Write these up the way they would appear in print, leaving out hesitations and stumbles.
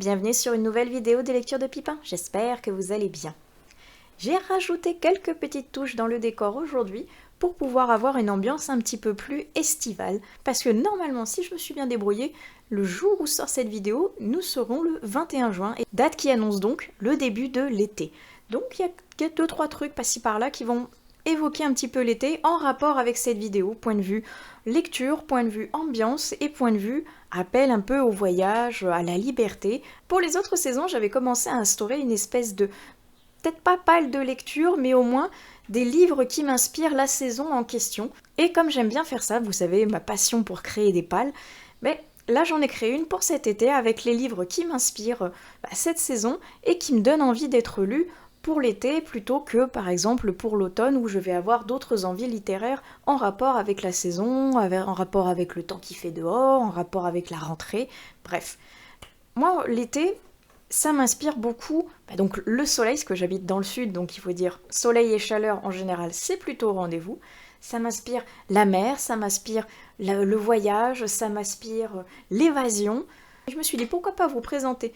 bienvenue sur une nouvelle vidéo des lectures de Pipin, j'espère que vous allez bien. J'ai rajouté quelques petites touches dans le décor aujourd'hui pour pouvoir avoir une ambiance un petit peu plus estivale, parce que normalement, si je me suis bien débrouillée, le jour où sort cette vidéo, nous serons le 21 juin, date qui annonce donc le début de l'été. Donc il y a 2-3 trucs par-ci par-là qui vont évoquer un petit peu l'été en rapport avec cette vidéo, point de vue lecture, point de vue ambiance et point de vue appel un peu au voyage, à la liberté. Pour les autres saisons, j'avais commencé à instaurer une espèce de, peut-être pas pile de lecture, mais au moins des livres qui m'inspirent la saison en question. Et comme j'aime bien faire ça, vous savez, ma passion pour créer des pales, mais là j'en ai créé une pour cet été avec les livres qui m'inspirent cette saison et qui me donnent envie d'être lus pour l'été plutôt que par exemple pour l'automne où je vais avoir d'autres envies littéraires en rapport avec la saison, en rapport avec le temps qui fait dehors, en rapport avec la rentrée, bref. Moi l'été, ça m'inspire beaucoup, donc le soleil, parce que j'habite dans le sud, donc il faut dire soleil et chaleur en général, c'est plutôt au rendez-vous. Ça m'inspire la mer, ça m'inspire le voyage, ça m'inspire l'évasion. Je me suis dit pourquoi pas vous présenter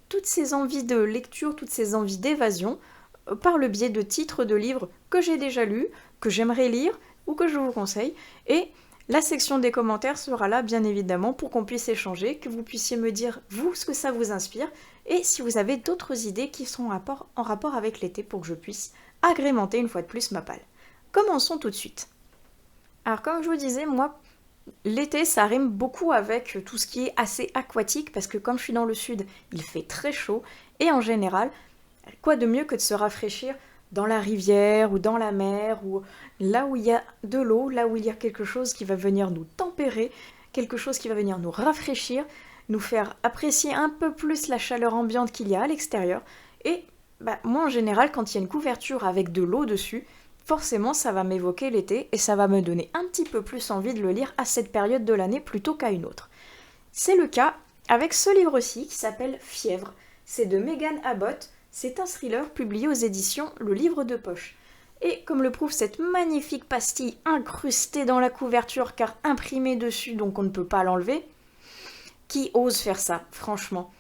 toutes ces envies de lecture, toutes ces envies d'évasion, par le biais de titres de livres que j'ai déjà lus, que j'aimerais lire ou que je vous conseille. Et la section des commentaires sera là bien évidemment pour qu'on puisse échanger, que vous puissiez me dire vous ce que ça vous inspire et si vous avez d'autres idées qui sont en rapport avec l'été pour que je puisse agrémenter une fois de plus ma palle. Commençons tout de suite. Alors comme je vous disais, moi l'été, ça rime beaucoup avec tout ce qui est assez aquatique, parce que comme je suis dans le sud, il fait très chaud, et en général, quoi de mieux que de se rafraîchir dans la rivière, ou dans la mer, ou là où il y a de l'eau, là où il y a quelque chose qui va venir nous tempérer, quelque chose qui va venir nous rafraîchir, nous faire apprécier un peu plus la chaleur ambiante qu'il y a à l'extérieur, et moi en général, quand il y a une couverture avec de l'eau dessus, forcément ça va m'évoquer l'été et ça va me donner un petit peu plus envie de le lire à cette période de l'année plutôt qu'à une autre. C'est le cas avec ce livre-ci qui s'appelle Fièvre. C'est de Megan Abbott, c'est un thriller publié aux éditions Le Livre de Poche. Et comme le prouve cette magnifique pastille incrustée dans la couverture car imprimée dessus donc on ne peut pas l'enlever, qui ose faire ça, franchement?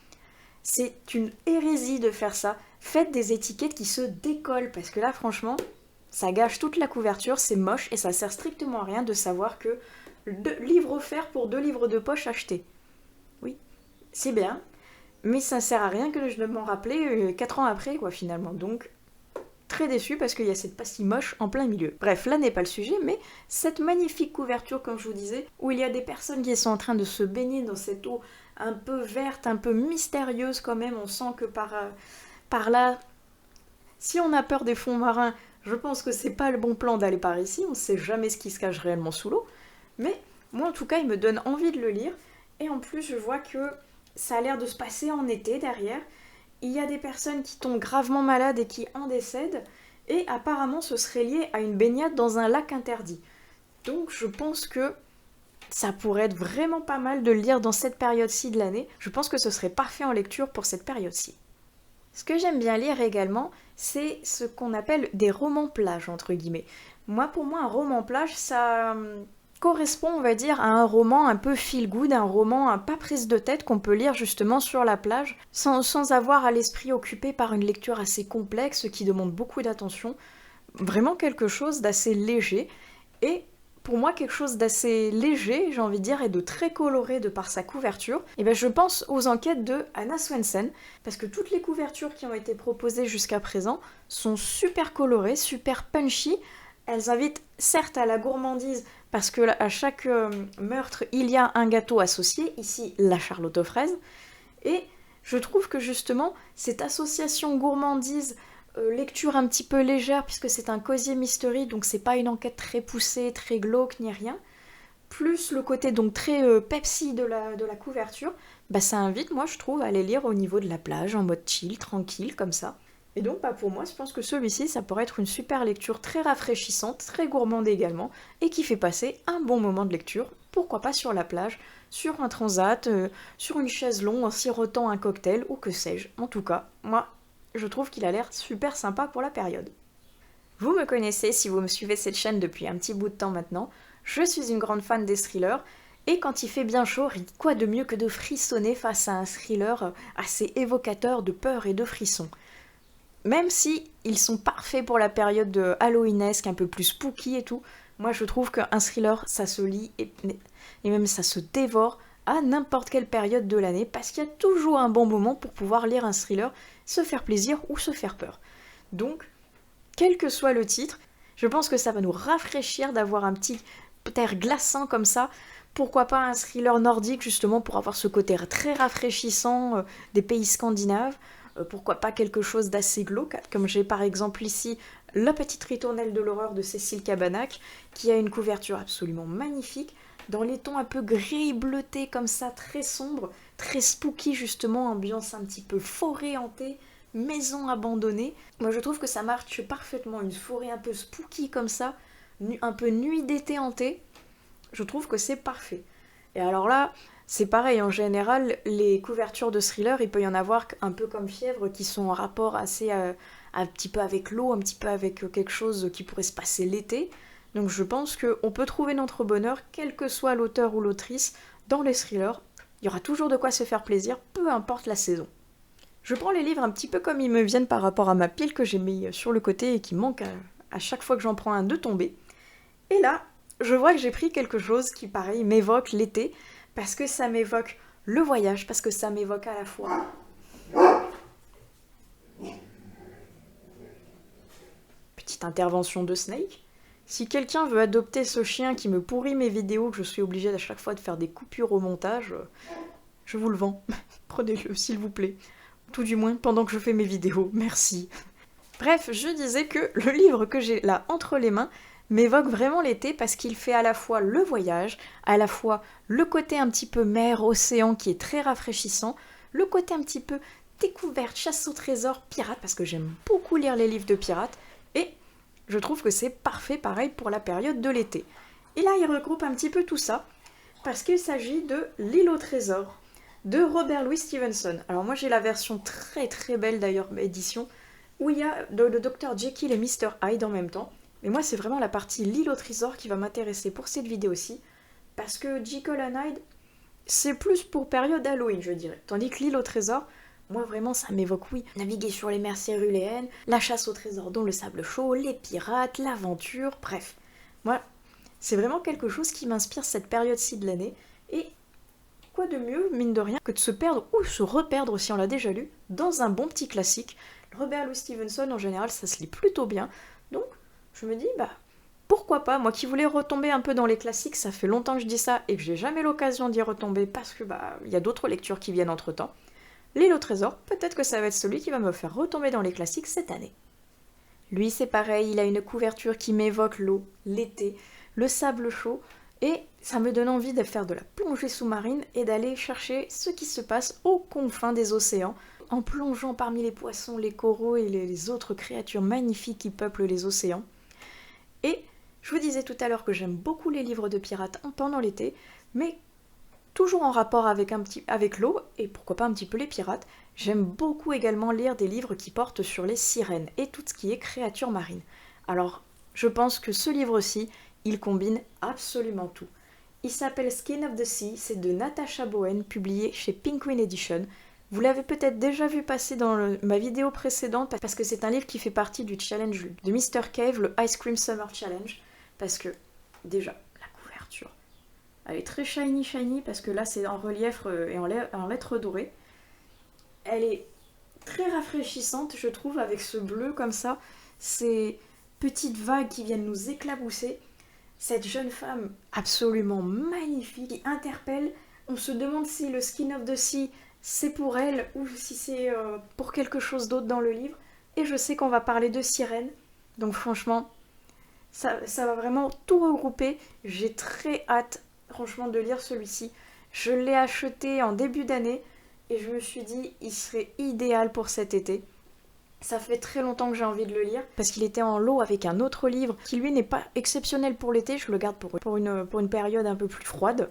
C'est une hérésie de faire ça. Faites des étiquettes qui se décollent parce que là franchement, ça gâche toute la couverture, c'est moche et ça sert strictement à rien de savoir que 2 livres offerts pour 2 livres de poche achetés. Oui, c'est bien, mais ça sert à rien que je ne m'en rappelais 4 ans après, quoi, finalement. Donc, très déçue parce qu'il y a cette pastille moche en plein milieu. Bref, là n'est pas le sujet, mais cette magnifique couverture, comme je vous disais, où il y a des personnes qui sont en train de se baigner dans cette eau un peu verte, un peu mystérieuse quand même, on sent que par là, si on a peur des fonds marins, je pense que c'est pas le bon plan d'aller par ici, on sait jamais ce qui se cache réellement sous l'eau, mais moi en tout cas il me donne envie de le lire, et en plus je vois que ça a l'air de se passer en été derrière, il y a des personnes qui tombent gravement malades et qui en décèdent, et apparemment ce serait lié à une baignade dans un lac interdit. Donc je pense que ça pourrait être vraiment pas mal de le lire dans cette période-ci de l'année, je pense que ce serait parfait en lecture pour cette période-ci. Ce que j'aime bien lire également, c'est ce qu'on appelle des romans plage, entre guillemets. Pour moi, un roman plage, ça correspond, on va dire, à un roman un peu feel-good, un roman pas prise de tête qu'on peut lire justement sur la plage, sans avoir à l'esprit occupé par une lecture assez complexe qui demande beaucoup d'attention. Vraiment quelque chose d'assez léger. Et pour moi, quelque chose d'assez léger, j'ai envie de dire, et de très coloré de par sa couverture, et je pense aux enquêtes de Anna Swensen, parce que toutes les couvertures qui ont été proposées jusqu'à présent sont super colorées, super punchy. Elles invitent certes à la gourmandise, parce que à chaque meurtre, il y a un gâteau associé, ici la charlotte aux fraises, et je trouve que justement, cette association gourmandise, lecture un petit peu légère puisque c'est un cosier mystery, donc c'est pas une enquête très poussée, très glauque ni rien, plus le côté donc très Pepsi de la couverture, ça invite moi je trouve à aller lire au niveau de la plage en mode chill, tranquille comme ça. Et donc pour moi je pense que celui-ci ça pourrait être une super lecture très rafraîchissante, très gourmande également, et qui fait passer un bon moment de lecture, pourquoi pas sur la plage, sur un transat, sur une chaise longue en sirotant un cocktail ou que sais-je. En tout cas, moi je trouve qu'il a l'air super sympa pour la période. Vous me connaissez si vous me suivez cette chaîne depuis un petit bout de temps maintenant, je suis une grande fan des thrillers, Et quand il fait bien chaud, quoi de mieux que de frissonner face à un thriller assez évocateur de peur et de frissons. Même si ils sont parfaits pour la période de Halloweenesque, un peu plus spooky et tout, moi je trouve qu'un thriller, ça se lit et même ça se dévore à n'importe quelle période de l'année, parce qu'il y a toujours un bon moment pour pouvoir lire un thriller, se faire plaisir ou se faire peur. Donc, quel que soit le titre, je pense que ça va nous rafraîchir d'avoir un petit air glaçant comme ça. Pourquoi pas un thriller nordique, justement, pour avoir ce côté très rafraîchissant des pays scandinaves. Pourquoi pas quelque chose d'assez glauque, comme j'ai par exemple ici La petite ritournelle de l'horreur de Cécile Cabanach, qui a une couverture absolument magnifique, dans les tons un peu gris bleutés comme ça, très sombres, très spooky justement, ambiance un petit peu forêt hantée, maison abandonnée. Moi je trouve que ça marche parfaitement, une forêt un peu spooky comme ça, un peu nuit d'été hantée, je trouve que c'est parfait. Et alors là, c'est pareil, en général, les couvertures de thriller, il peut y en avoir un peu comme Fièvre, qui sont en rapport assez un petit peu avec l'eau, un petit peu avec quelque chose qui pourrait se passer l'été. Donc je pense qu'on peut trouver notre bonheur, quel que soit l'auteur ou l'autrice, dans les thrillers. Il y aura toujours de quoi se faire plaisir, peu importe la saison. Je prends les livres un petit peu comme ils me viennent par rapport à ma pile que j'ai mis sur le côté et qui manque à chaque fois que j'en prends un de tomber. Et là, je vois que j'ai pris quelque chose qui, pareil, m'évoque l'été, parce que ça m'évoque le voyage, parce que ça m'évoque à la fois... Petite intervention de Snake. Si quelqu'un veut adopter ce chien qui me pourrit mes vidéos, que je suis obligée à chaque fois de faire des coupures au montage, je vous le vends. Prenez-le, s'il vous plaît. Tout du moins pendant que je fais mes vidéos, merci. Bref, je disais que le livre que j'ai là entre les mains m'évoque vraiment l'été parce qu'il fait à la fois le voyage, à la fois le côté un petit peu mer, océan qui est très rafraîchissant, le côté un petit peu découverte, chasse au trésor, pirate, parce que j'aime beaucoup lire les livres de pirates, et je trouve que c'est parfait pareil pour la période de l'été. Et là, il regroupe un petit peu tout ça, parce qu'il s'agit de L'île au trésor, de Robert Louis Stevenson. Alors moi j'ai la version très très belle d'ailleurs, édition, où il y a le Dr Jekyll et Mr Hyde en même temps. Mais moi c'est vraiment la partie L'île au trésor qui va m'intéresser pour cette vidéo-ci, parce que Jekyll and Hyde, c'est plus pour période Halloween je dirais. Tandis que L'île au trésor, moi vraiment ça m'évoque, oui, naviguer sur les mers céruléennes, la chasse au trésor dans le sable chaud, les pirates, l'aventure, bref. Moi, c'est vraiment quelque chose qui m'inspire cette période-ci de l'année, et quoi de mieux, mine de rien, que de se perdre ou se reperdre si on l'a déjà lu dans un bon petit classique. Robert Louis Stevenson, en général, ça se lit plutôt bien. Donc, je me dis, pourquoi pas, moi qui voulais retomber un peu dans les classiques, ça fait longtemps que je dis ça et que j'ai jamais l'occasion d'y retomber parce que, il y a d'autres lectures qui viennent entre-temps. L'île au trésor, peut-être que ça va être celui qui va me faire retomber dans les classiques cette année. Lui, c'est pareil, il a une couverture qui m'évoque l'eau, l'été, le sable chaud, et ça me donne envie de faire de la plongée sous-marine et d'aller chercher ce qui se passe aux confins des océans, en plongeant parmi les poissons, les coraux et les autres créatures magnifiques qui peuplent les océans. Et je vous disais tout à l'heure que j'aime beaucoup les livres de pirates pendant l'été, mais toujours en rapport avec l'eau, et pourquoi pas un petit peu les pirates, j'aime beaucoup également lire des livres qui portent sur les sirènes et tout ce qui est créatures marines. Alors, je pense que ce livre-ci, il combine absolument tout. Il s'appelle Skin of the Sea, c'est de Natasha Bowen, publié chez Penguin Edition. Vous l'avez peut-être déjà vu passer dans ma vidéo précédente, parce que c'est un livre qui fait partie du challenge de Mr. Cave, le Ice Cream Summer Challenge, parce que, déjà, la couverture, elle est très shiny, parce que là c'est en relief et en lettres dorées. Elle est très rafraîchissante, je trouve, avec ce bleu comme ça, ces petites vagues qui viennent nous éclabousser. Cette jeune femme absolument magnifique qui interpelle. On se demande si le Skin of the Sea c'est pour elle ou si c'est pour quelque chose d'autre dans le livre. Et je sais qu'on va parler de sirènes. Donc franchement, ça va vraiment tout regrouper. J'ai très hâte, franchement, de lire celui-ci. Je l'ai acheté en début d'année et je me suis dit il serait idéal pour cet été. Ça fait très longtemps que j'ai envie de le lire, parce qu'il était en lot avec un autre livre qui lui n'est pas exceptionnel pour l'été, je le garde pour une période un peu plus froide.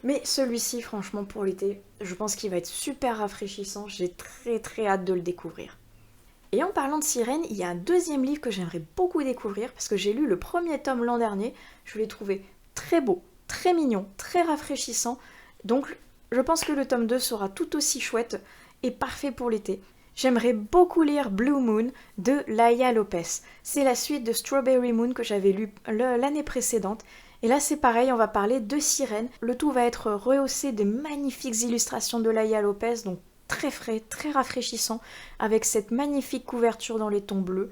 Mais celui-ci, franchement, pour l'été, je pense qu'il va être super rafraîchissant, j'ai très très hâte de le découvrir. Et en parlant de sirène, il y a un deuxième livre que j'aimerais beaucoup découvrir, parce que j'ai lu le premier tome l'an dernier, je l'ai trouvé très beau, très mignon, très rafraîchissant. Donc je pense que le tome 2 sera tout aussi chouette et parfait pour l'été. J'aimerais beaucoup lire Blue Moon de Laia Lopez. C'est la suite de Strawberry Moon que j'avais lu l'année précédente. Et là c'est pareil, on va parler de sirènes. Le tout va être rehaussé de magnifiques illustrations de Laia Lopez, donc très frais, très rafraîchissant, avec cette magnifique couverture dans les tons bleus.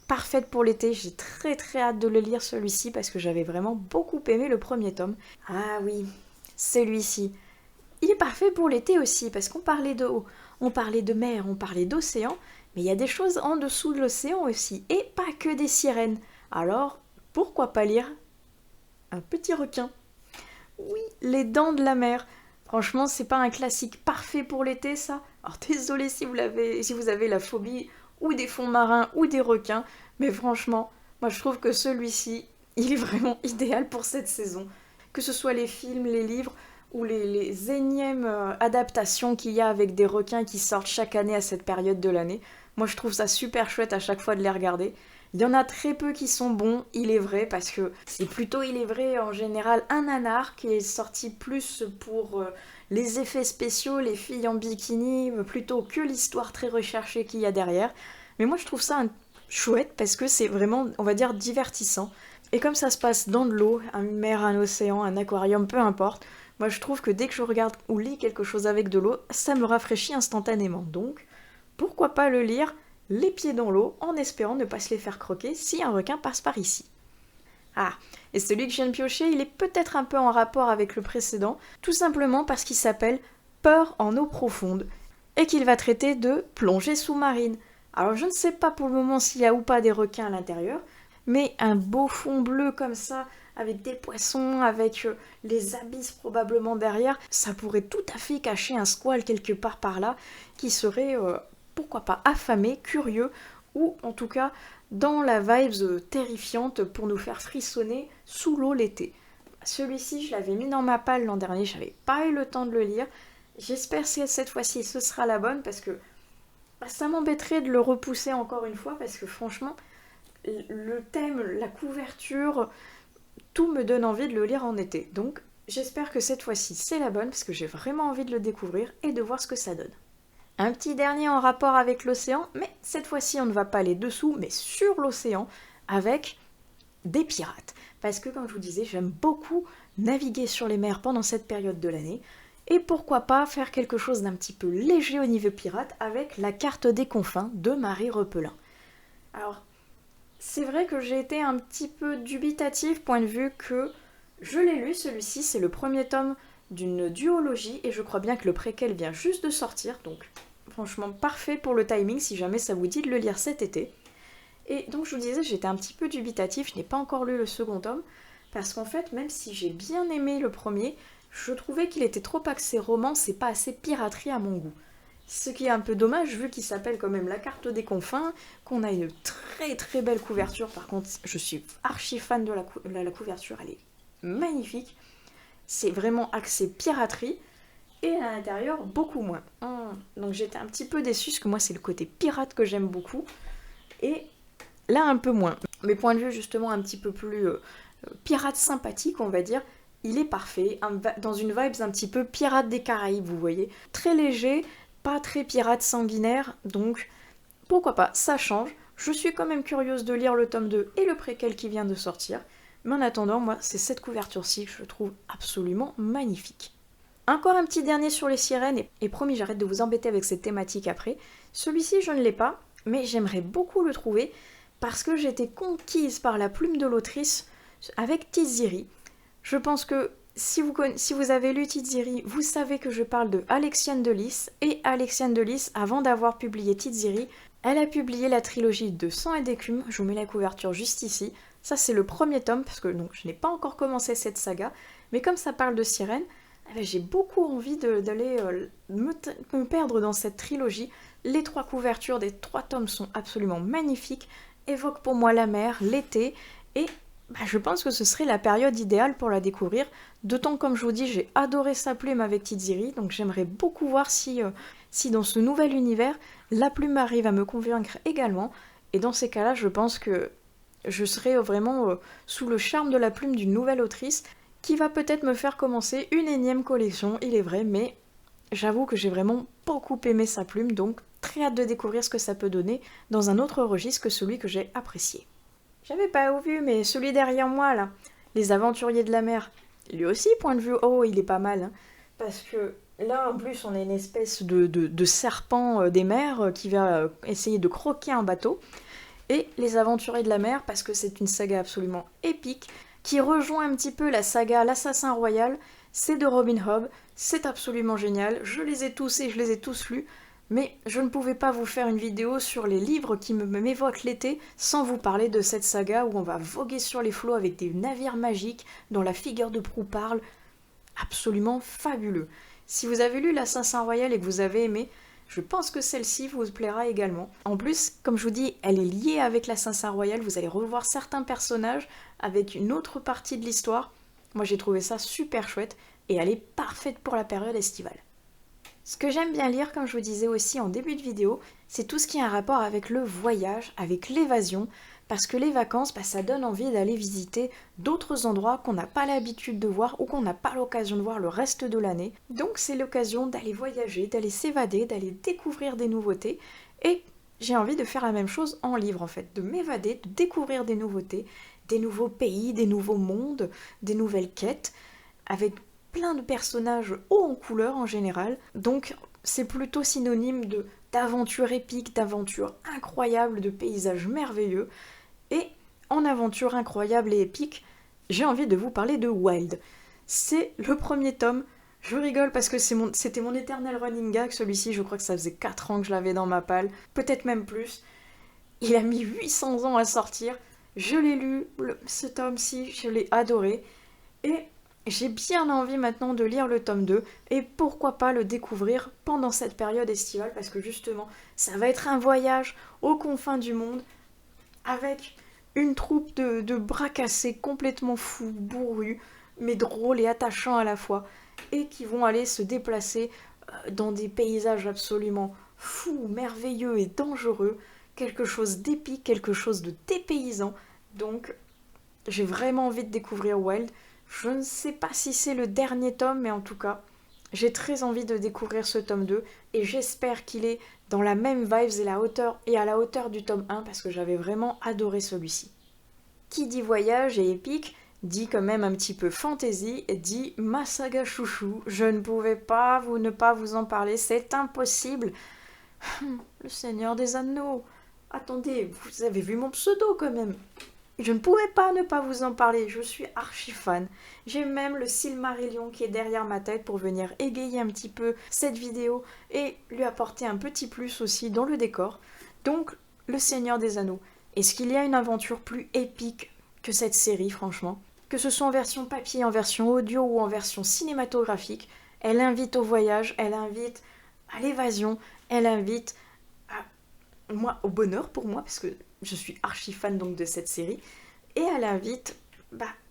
Parfaite pour l'été, j'ai très très hâte de le lire celui-ci parce que j'avais vraiment beaucoup aimé le premier tome. Ah oui, celui-ci. Il est parfait pour l'été aussi parce qu'on parlait de haut, on parlait de mer, on parlait d'océan, mais il y a des choses en dessous de l'océan aussi, et pas que des sirènes. Alors, pourquoi pas lire un petit requin? Oui, les dents de la mer. Franchement, c'est pas un classique parfait pour l'été, ça. Alors désolé si vous avez la phobie ou des fonds marins ou des requins, mais franchement, moi je trouve que celui-ci, il est vraiment idéal pour cette saison. Que ce soit les films, les livres ou les énièmes adaptations qu'il y a avec des requins qui sortent chaque année à cette période de l'année, moi je trouve ça super chouette à chaque fois de les regarder. Il y en a très peu qui sont bons, il est vrai, parce que c'est plutôt, il est vrai, en général, un nanar qui est sorti plus pour les effets spéciaux, les filles en bikini, plutôt que l'histoire très recherchée qu'il y a derrière. Mais moi, je trouve ça chouette parce que c'est vraiment, on va dire, divertissant. Et comme ça se passe dans de l'eau, une mer, un océan, un aquarium, peu importe, moi je trouve que dès que je regarde ou lis quelque chose avec de l'eau, ça me rafraîchit instantanément. Donc, pourquoi pas le lire les pieds dans l'eau, en espérant ne pas se les faire croquer si un requin passe par ici. Ah, et celui que je viens de piocher, il est peut-être un peu en rapport avec le précédent, tout simplement parce qu'il s'appelle Peur en eau profonde, et qu'il va traiter de plongée sous-marine. Alors je ne sais pas pour le moment s'il y a ou pas des requins à l'intérieur, mais un beau fond bleu comme ça, avec des poissons, avec les abysses probablement derrière, ça pourrait tout à fait cacher un squale quelque part par là, qui serait... pourquoi pas affamé, curieux, ou en tout cas dans la vibe terrifiante pour nous faire frissonner sous l'eau l'été. Celui-ci, je l'avais mis dans ma palle l'an dernier, j'avais pas eu le temps de le lire. J'espère que cette fois-ci ce sera la bonne parce que ça m'embêterait de le repousser encore une fois parce que franchement, le thème, la couverture, tout me donne envie de le lire en été. Donc j'espère que cette fois-ci c'est la bonne parce que j'ai vraiment envie de le découvrir et de voir ce que ça donne. Un petit dernier en rapport avec l'océan, mais cette fois-ci on ne va pas aller dessous, mais sur l'océan, avec des pirates. Parce que comme je vous disais, j'aime beaucoup naviguer sur les mers pendant cette période de l'année, et pourquoi pas faire quelque chose d'un petit peu léger au niveau pirate avec la carte des confins de Marie Repelin. Alors, c'est vrai que j'ai été un petit peu dubitative, point de vue que je l'ai lu, celui-ci, c'est le premier tome d'une duologie, et je crois bien que le préquel vient juste de sortir, donc franchement parfait pour le timing si jamais ça vous dit de le lire cet été. Et donc je vous disais, j'étais un petit peu dubitatif, je n'ai pas encore lu le second tome, parce qu'en fait, même si j'ai bien aimé le premier, je trouvais qu'il était trop axé romance et pas assez piraterie à mon goût. Ce qui est un peu dommage vu qu'il s'appelle quand même La Carte des Confins, qu'on a une très très belle couverture, par contre je suis archi fan de la couverture, elle est magnifique. C'est vraiment axé piraterie, et à l'intérieur, beaucoup moins. Donc j'étais un petit peu déçue, parce que moi c'est le côté pirate que j'aime beaucoup, et là un peu moins. Mais point de vue justement un petit peu plus pirate sympathique, on va dire, il est parfait, dans une vibe un petit peu pirate des Caraïbes, vous voyez. Très léger, pas très pirate sanguinaire, donc pourquoi pas, ça change. Je suis quand même curieuse de lire le tome 2 et le préquel qui vient de sortir. Mais en attendant, moi, c'est cette couverture-ci que je trouve absolument magnifique. Encore un petit dernier sur les sirènes, et promis, j'arrête de vous embêter avec cette thématique après. Celui-ci, je ne l'ai pas, mais j'aimerais beaucoup le trouver, parce que j'ai été conquise par la plume de l'autrice avec Tiziri. Je pense que si vous avez lu Tiziri, vous savez que je parle de Alexiane de Lys, et Alexiane de Lys, avant d'avoir publié Tiziri, elle a publié la trilogie de Sang et d'écume, je vous mets la couverture juste ici. Ça c'est le premier tome, parce que donc, je n'ai pas encore commencé cette saga, mais comme ça parle de sirène, j'ai beaucoup envie d'aller me perdre dans cette trilogie. Les 3 couvertures des 3 tomes sont absolument magnifiques, évoquent pour moi la mer, l'été, et je pense que ce serait la période idéale pour la découvrir, d'autant comme je vous dis, j'ai adoré sa plume avec Tiziri, donc j'aimerais beaucoup voir si dans ce nouvel univers, la plume arrive à me convaincre également, et dans ces cas-là, je pense que je serais vraiment sous le charme de la plume d'une nouvelle autrice, qui va peut-être me faire commencer une énième collection, il est vrai, mais j'avoue que j'ai vraiment beaucoup aimé sa plume, donc très hâte de découvrir ce que ça peut donner dans un autre registre que celui que j'ai apprécié. J'avais pas vu, mais celui derrière moi là, Les Aventuriers de la mer, lui aussi, point de vue, oh, il est pas mal, hein, parce que là, en plus, on a une espèce de serpent des mers qui va essayer de croquer un bateau. Et Les Aventuriers de la mer, parce que c'est une saga absolument épique, qui rejoint un petit peu la saga L'Assassin Royal. C'est de Robin Hobb, c'est absolument génial, je les ai tous et je les ai tous lus, mais je ne pouvais pas vous faire une vidéo sur les livres qui m'évoquent l'été sans vous parler de cette saga où on va voguer sur les flots avec des navires magiques dont la figure de proue parle. Absolument fabuleux. Si vous avez lu L'Assassin Royal et que vous avez aimé, je pense que celle-ci vous plaira également. En plus, comme je vous dis, elle est liée avec l'Assassin Royal, vous allez revoir certains personnages avec une autre partie de l'histoire. Moi j'ai trouvé ça super chouette et elle est parfaite pour la période estivale. Ce que j'aime bien lire, comme je vous disais aussi en début de vidéo, c'est tout ce qui a un rapport avec le voyage, avec l'évasion, parce que les vacances, ça donne envie d'aller visiter d'autres endroits qu'on n'a pas l'habitude de voir ou qu'on n'a pas l'occasion de voir le reste de l'année. Donc c'est l'occasion d'aller voyager, d'aller s'évader, d'aller découvrir des nouveautés. Et j'ai envie de faire la même chose en livre en fait, de m'évader, de découvrir des nouveautés, des nouveaux pays, des nouveaux mondes, des nouvelles quêtes, avec plein de personnages hauts en couleur en général. Donc c'est plutôt synonyme d'aventures épiques, d'aventures incroyables, de paysages merveilleux. Et en aventure incroyable et épique, j'ai envie de vous parler de Wild. C'est le premier tome. Je rigole parce que c'était mon éternel running gag, celui-ci, je crois que ça faisait 4 ans que je l'avais dans ma palle, peut-être même plus. Il a mis 800 ans à sortir. Je l'ai lu, ce tome-ci, je l'ai adoré. Et j'ai bien envie maintenant de lire le tome 2 et pourquoi pas le découvrir pendant cette période estivale parce que justement, ça va être un voyage aux confins du monde avec une troupe de bras cassés complètement fous, bourrus, mais drôles et attachants à la fois, et qui vont aller se déplacer dans des paysages absolument fous, merveilleux et dangereux, quelque chose d'épique, quelque chose de dépaysant. Donc, j'ai vraiment envie de découvrir Wild. Je ne sais pas si c'est le dernier tome, mais en tout cas, j'ai très envie de découvrir ce tome 2 et j'espère qu'il est dans la même vibes et à la hauteur du tome 1 parce que j'avais vraiment adoré celui-ci. Qui dit voyage et épique, dit quand même un petit peu fantasy, dit ma saga chouchou. Je ne pouvais pas ne pas vous en parler, c'est impossible. Le Seigneur des Anneaux. Attendez, vous avez vu mon pseudo quand même. Je ne pouvais pas ne pas vous en parler, je suis archi fan. J'ai même le Silmarillion qui est derrière ma tête pour venir égayer un petit peu cette vidéo et lui apporter un petit plus aussi dans le décor. Donc, le Seigneur des Anneaux. Est-ce qu'il y a une aventure plus épique que cette série, franchement? Que ce soit en version papier, en version audio ou en version cinématographique, elle invite au voyage, elle invite à l'évasion, elle invite au bonheur pour moi, parce que je suis archi fan donc de cette série, et elle invite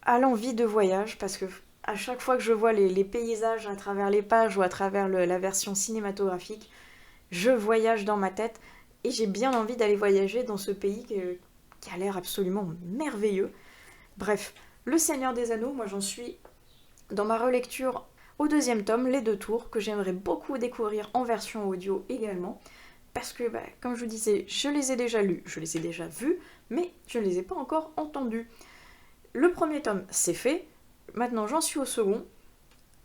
à l'envie de voyage, parce que à chaque fois que je vois les paysages à travers les pages ou à travers la version cinématographique, je voyage dans ma tête, et j'ai bien envie d'aller voyager dans ce pays qui a l'air absolument merveilleux. Bref, Le Seigneur des Anneaux, moi j'en suis dans ma relecture au 2e tome, les 2 tours, que j'aimerais beaucoup découvrir en version audio également, parce que, comme je vous disais, je les ai déjà lus, je les ai déjà vus, mais je ne les ai pas encore entendus. Le 1er tome, c'est fait. Maintenant, j'en suis au 2nd,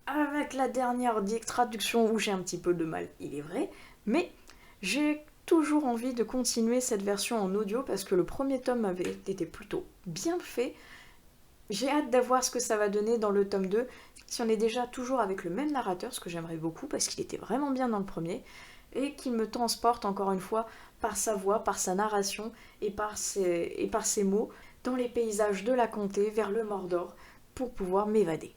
avec la dernière traduction où j'ai un petit peu de mal, il est vrai, mais j'ai toujours envie de continuer cette version en audio parce que le 1er tome avait été plutôt bien fait. J'ai hâte d'avoir ce que ça va donner dans le tome 2, si on est déjà toujours avec le même narrateur, ce que j'aimerais beaucoup parce qu'il était vraiment bien dans le premier, et qu'il me transporte encore une fois par sa voix, par sa narration et par ses mots dans les paysages de la comté vers le Mordor pour pouvoir m'évader.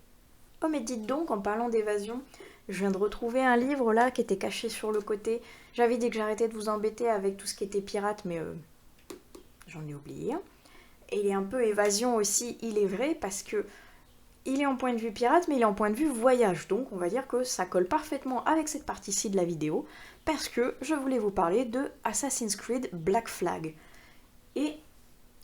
Oh mais dites donc, en parlant d'évasion, je viens de retrouver un livre là qui était caché sur le côté. J'avais dit que j'arrêtais de vous embêter avec tout ce qui était pirate, mais j'en ai oublié un. Et il est un peu évasion aussi, il est vrai, parce que il est en point de vue pirate, mais il est en point de vue voyage. Donc on va dire que ça colle parfaitement avec cette partie-ci de la vidéo, parce que je voulais vous parler de Assassin's Creed Black Flag. Et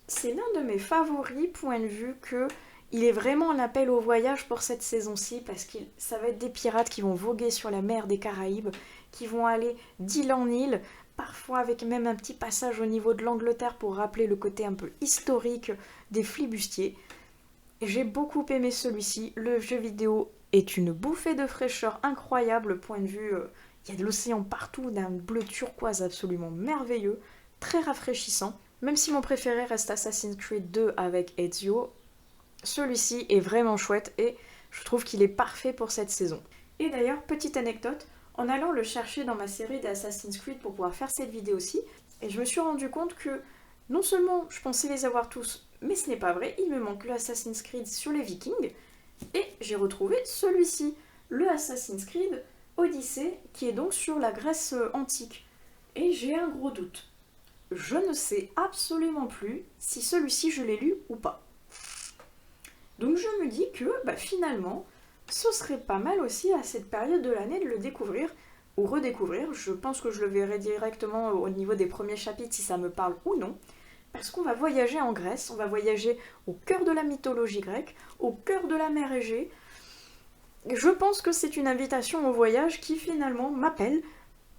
c'est l'un de mes favoris, point de vue que Il est vraiment un appel au voyage pour cette saison-ci parce que ça va être des pirates qui vont voguer sur la mer des Caraïbes, qui vont aller d'île en île, parfois avec même un petit passage au niveau de l'Angleterre pour rappeler le côté un peu historique des flibustiers. J'ai beaucoup aimé celui-ci, le jeu vidéo est une bouffée de fraîcheur incroyable, point de vue, il y a de l'océan partout, d'un bleu turquoise absolument merveilleux, très rafraîchissant. Même si mon préféré reste Assassin's Creed 2 avec Ezio, celui-ci est vraiment chouette et je trouve qu'il est parfait pour cette saison. Et d'ailleurs, petite anecdote, en allant le chercher dans ma série d'Assassin's Creed pour pouvoir faire cette vidéo-ci, et je me suis rendu compte que non seulement je pensais les avoir tous, mais ce n'est pas vrai, il me manque le Assassin's Creed sur les Vikings, et j'ai retrouvé celui-ci, le Assassin's Creed Odyssey, qui est donc sur la Grèce antique. Et j'ai un gros doute. Je ne sais absolument plus si celui-ci je l'ai lu ou pas. Donc je me dis que finalement, ce serait pas mal aussi à cette période de l'année de le découvrir ou redécouvrir. Je pense que je le verrai directement au niveau des premiers chapitres si ça me parle ou non. Parce qu'on va voyager en Grèce, on va voyager au cœur de la mythologie grecque, au cœur de la mer Égée. Je pense que c'est une invitation au voyage qui finalement m'appelle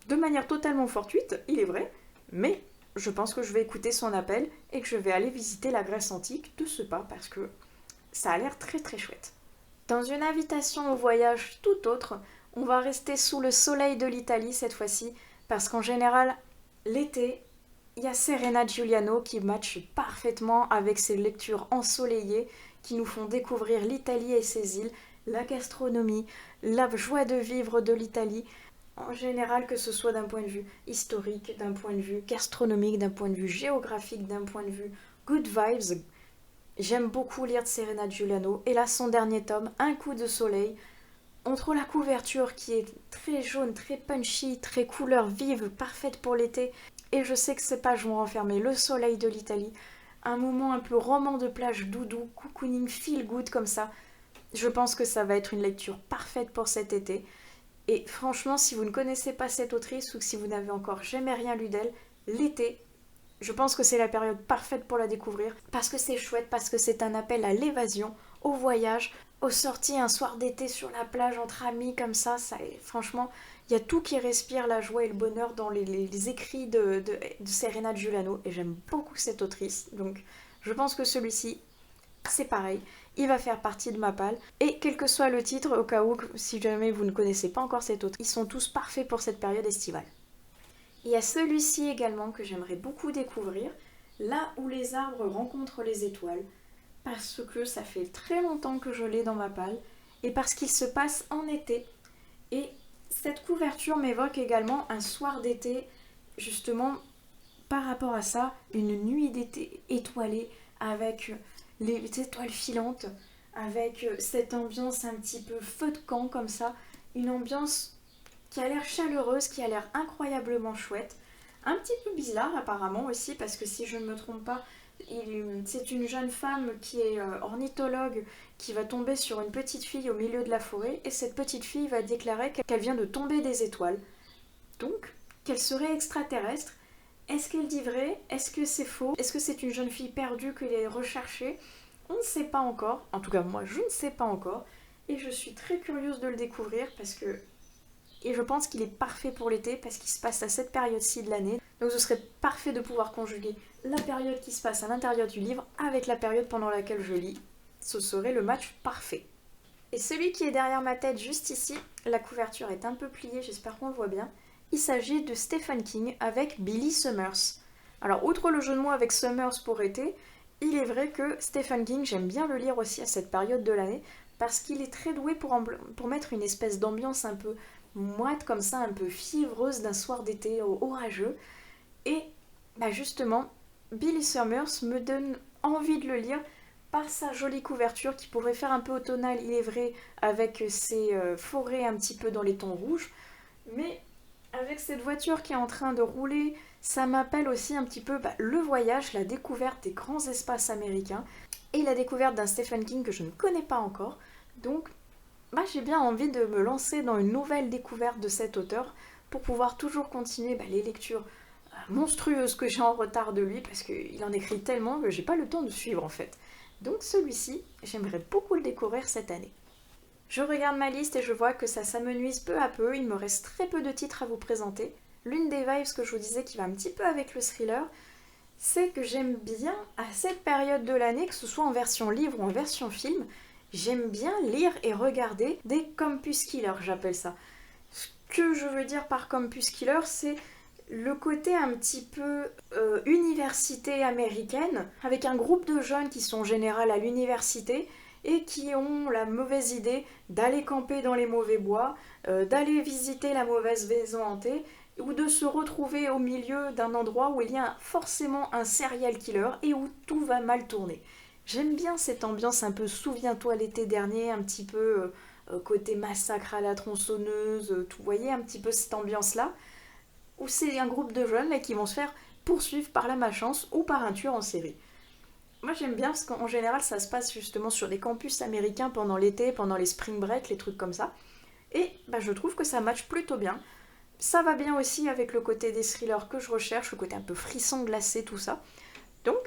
de manière totalement fortuite, il est vrai, mais je pense que je vais écouter son appel et que je vais aller visiter la Grèce antique de ce pas parce que ça a l'air très très chouette. Dans une invitation au voyage tout autre, on va rester sous le soleil de l'Italie cette fois-ci, parce qu'en général, l'été, il y a Serena Giuliano qui matche parfaitement avec ses lectures ensoleillées qui nous font découvrir l'Italie et ses îles, la gastronomie, la joie de vivre de l'Italie, en général que ce soit d'un point de vue historique, d'un point de vue gastronomique, d'un point de vue géographique, d'un point de vue good vibes. J'aime beaucoup lire de Serena Giuliano, et là son dernier tome, Un coup de soleil, entre la couverture qui est très jaune, très punchy, très couleur vive, parfaite pour l'été, et je sais que ces pages vont renfermer le soleil de l'Italie, un moment un peu roman de plage doudou, cocooning feel good comme ça. Je pense que ça va être une lecture parfaite pour cet été. Et franchement, si vous ne connaissez pas cette autrice ou si vous n'avez encore jamais rien lu d'elle, l'été, je pense que c'est la période parfaite pour la découvrir parce que c'est chouette, parce que c'est un appel à l'évasion, au voyage, aux sorties un soir d'été sur la plage entre amis comme ça franchement, il y a tout qui respire la joie et le bonheur dans les écrits de Serena Giuliano et j'aime beaucoup cette autrice. Donc je pense que celui-ci, c'est pareil, il va faire partie de ma palle. Et quel que soit le titre, au cas où, si jamais vous ne connaissez pas encore cet autre, ils sont tous parfaits pour cette période estivale. Il y a celui-ci également que j'aimerais beaucoup découvrir, Là où les arbres rencontrent les étoiles, parce que ça fait très longtemps que je l'ai dans ma palle, et parce qu'il se passe en été. Et cette couverture m'évoque également un soir d'été, justement par rapport à ça, une nuit d'été étoilée avec les étoiles filantes, avec cette ambiance un petit peu feu de camp comme ça, une ambiance qui a l'air chaleureuse, qui a l'air incroyablement chouette, un petit peu bizarre apparemment aussi, parce que si je ne me trompe pas, c'est une jeune femme qui est ornithologue qui va tomber sur une petite fille au milieu de la forêt, et cette petite fille va déclarer qu'elle vient de tomber des étoiles, donc qu'elle serait extraterrestre. Est-ce qu'elle dit vrai? Est-ce que c'est faux? Est-ce que c'est une jeune fille perdue qu'elle est recherchée? On ne sait pas encore, en tout cas moi je ne sais pas encore, et je suis très curieuse de le découvrir parce que... Et je pense qu'il est parfait pour l'été parce qu'il se passe à cette période-ci de l'année. Donc ce serait parfait de pouvoir conjuguer la période qui se passe à l'intérieur du livre avec la période pendant laquelle je lis. Ce serait le match parfait. Et celui qui est derrière ma tête juste ici, la couverture est un peu pliée, j'espère qu'on le voit bien. Il s'agit de Stephen King avec Billy Summers. Alors outre le jeu de mots avec Summers pour été, il est vrai que Stephen King, j'aime bien le lire aussi à cette période de l'année parce qu'il est très doué pour mettre une espèce d'ambiance un peu moite comme ça, un peu fiévreuse d'un soir d'été orageux. Et justement, Billy Summers me donne envie de le lire par sa jolie couverture qui pourrait faire un peu automnal, il est vrai, avec ses forêts un petit peu dans les tons rouges. Mais avec cette voiture qui est en train de rouler, ça m'appelle aussi un petit peu le voyage, la découverte des grands espaces américains et la découverte d'un Stephen King que je ne connais pas encore. Donc j'ai bien envie de me lancer dans une nouvelle découverte de cet auteur pour pouvoir toujours continuer les lectures monstrueuses que j'ai en retard de lui parce qu'il en écrit tellement que j'ai pas le temps de suivre en fait. Donc celui-ci, j'aimerais beaucoup le découvrir cette année. Je regarde ma liste et je vois que ça s'amenuise peu à peu, il me reste très peu de titres à vous présenter. L'une des vibes que je vous disais qui va un petit peu avec le thriller, c'est que j'aime bien, à cette période de l'année, que ce soit en version livre ou en version film, j'aime bien lire et regarder des campus killers, j'appelle ça. Ce que je veux dire par campus killer, c'est le côté un petit peu université américaine, avec un groupe de jeunes qui sont en général à l'université et qui ont la mauvaise idée d'aller camper dans les mauvais bois, d'aller visiter la mauvaise maison hantée, ou de se retrouver au milieu d'un endroit où il y a forcément un serial killer et où tout va mal tourner. J'aime bien cette ambiance un peu souviens-toi l'été dernier, un petit peu côté massacre à la tronçonneuse, vous voyez un petit peu cette ambiance-là, où c'est un groupe de jeunes là, qui vont se faire poursuivre par la malchance ou par un tueur en série. Moi j'aime bien parce qu'en général ça se passe justement sur des campus américains pendant l'été, pendant les spring break, les trucs comme ça. Et je trouve que ça match plutôt bien. Ça va bien aussi avec le côté des thrillers que je recherche, le côté un peu frisson glacé, tout ça. Donc,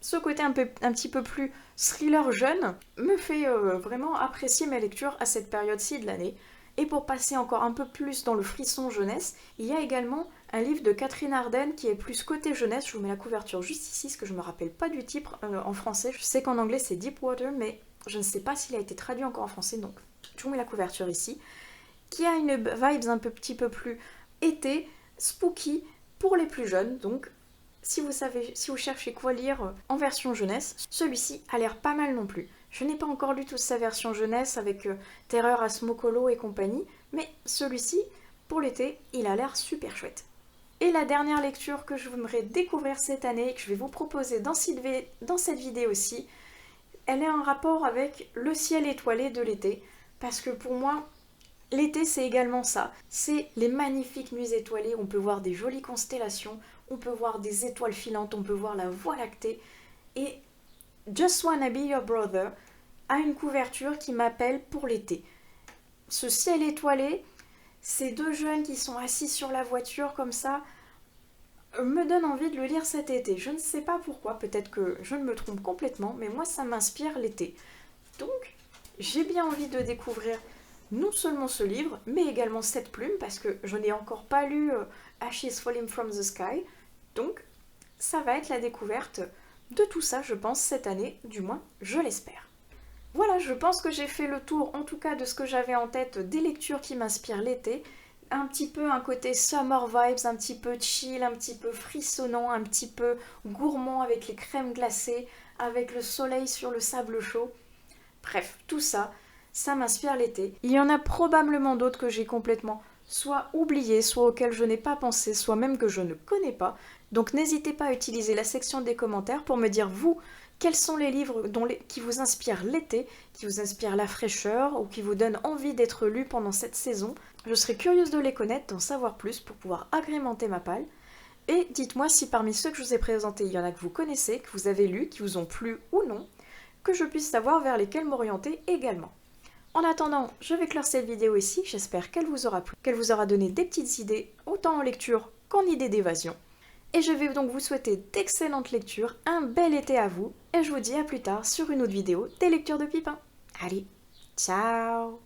ce côté un petit peu plus thriller jeune me fait vraiment apprécier mes lectures à cette période-ci de l'année. Et pour passer encore un peu plus dans le frisson jeunesse, il y a également un livre de Catherine Arden qui est plus côté jeunesse. Je vous mets la couverture juste ici, parce que je ne me rappelle pas du titre en français. Je sais qu'en anglais c'est Deepwater, mais je ne sais pas s'il a été traduit encore en français, donc je vous mets la couverture ici. Qui a une vibes un petit peu plus été, spooky, pour les plus jeunes. Donc si vous cherchez quoi lire en version jeunesse, celui-ci a l'air pas mal non plus. Je n'ai pas encore lu toute sa version jeunesse avec Terreur à Smokolo et compagnie, mais celui-ci, pour l'été, il a l'air super chouette. Et la dernière lecture que je voudrais découvrir cette année, que je vais vous proposer dans cette vidéo aussi, elle est en rapport avec le ciel étoilé de l'été, parce que pour moi, l'été c'est également ça, c'est les magnifiques nuits étoilées, on peut voir des jolies constellations, on peut voir des étoiles filantes, on peut voir la Voie lactée, et Just Wanna Be Your Brother a une couverture qui m'appelle pour l'été. Ce ciel étoilé, ces deux jeunes qui sont assis sur la voiture comme ça, me donne envie de le lire cet été. Je ne sais pas pourquoi, peut-être que je ne me trompe complètement, mais moi ça m'inspire l'été. Donc, j'ai bien envie de découvrir non seulement ce livre, mais également cette plume, parce que je n'ai encore pas lu Ashes Falling from the Sky. Donc, ça va être la découverte de tout ça, je pense, cette année, du moins, je l'espère. Voilà, je pense que j'ai fait le tour, en tout cas, de ce que j'avais en tête, des lectures qui m'inspirent l'été. Un petit peu un côté summer vibes, un petit peu chill, un petit peu frissonnant, un petit peu gourmand avec les crèmes glacées, avec le soleil sur le sable chaud. Bref, tout ça, ça m'inspire l'été. Il y en a probablement d'autres que j'ai complètement soit oubliés, soit auxquels je n'ai pas pensé, soit même que je ne connais pas. Donc n'hésitez pas à utiliser la section des commentaires pour me dire, vous, quels sont les livres qui vous inspirent l'été, qui vous inspirent la fraîcheur ou qui vous donnent envie d'être lus pendant cette saison. Je serais curieuse de les connaître, d'en savoir plus pour pouvoir agrémenter ma palle. Et dites-moi si parmi ceux que je vous ai présentés, il y en a que vous connaissez, que vous avez lus, qui vous ont plu ou non, que je puisse savoir vers lesquels m'orienter également. En attendant, je vais clore cette vidéo ici, j'espère qu'elle vous aura plu, qu'elle vous aura donné des petites idées, autant en lecture qu'en idées d'évasion. Et je vais donc vous souhaiter d'excellentes lectures, un bel été à vous, et je vous dis à plus tard sur une autre vidéo des lectures de Pipin. Allez, ciao!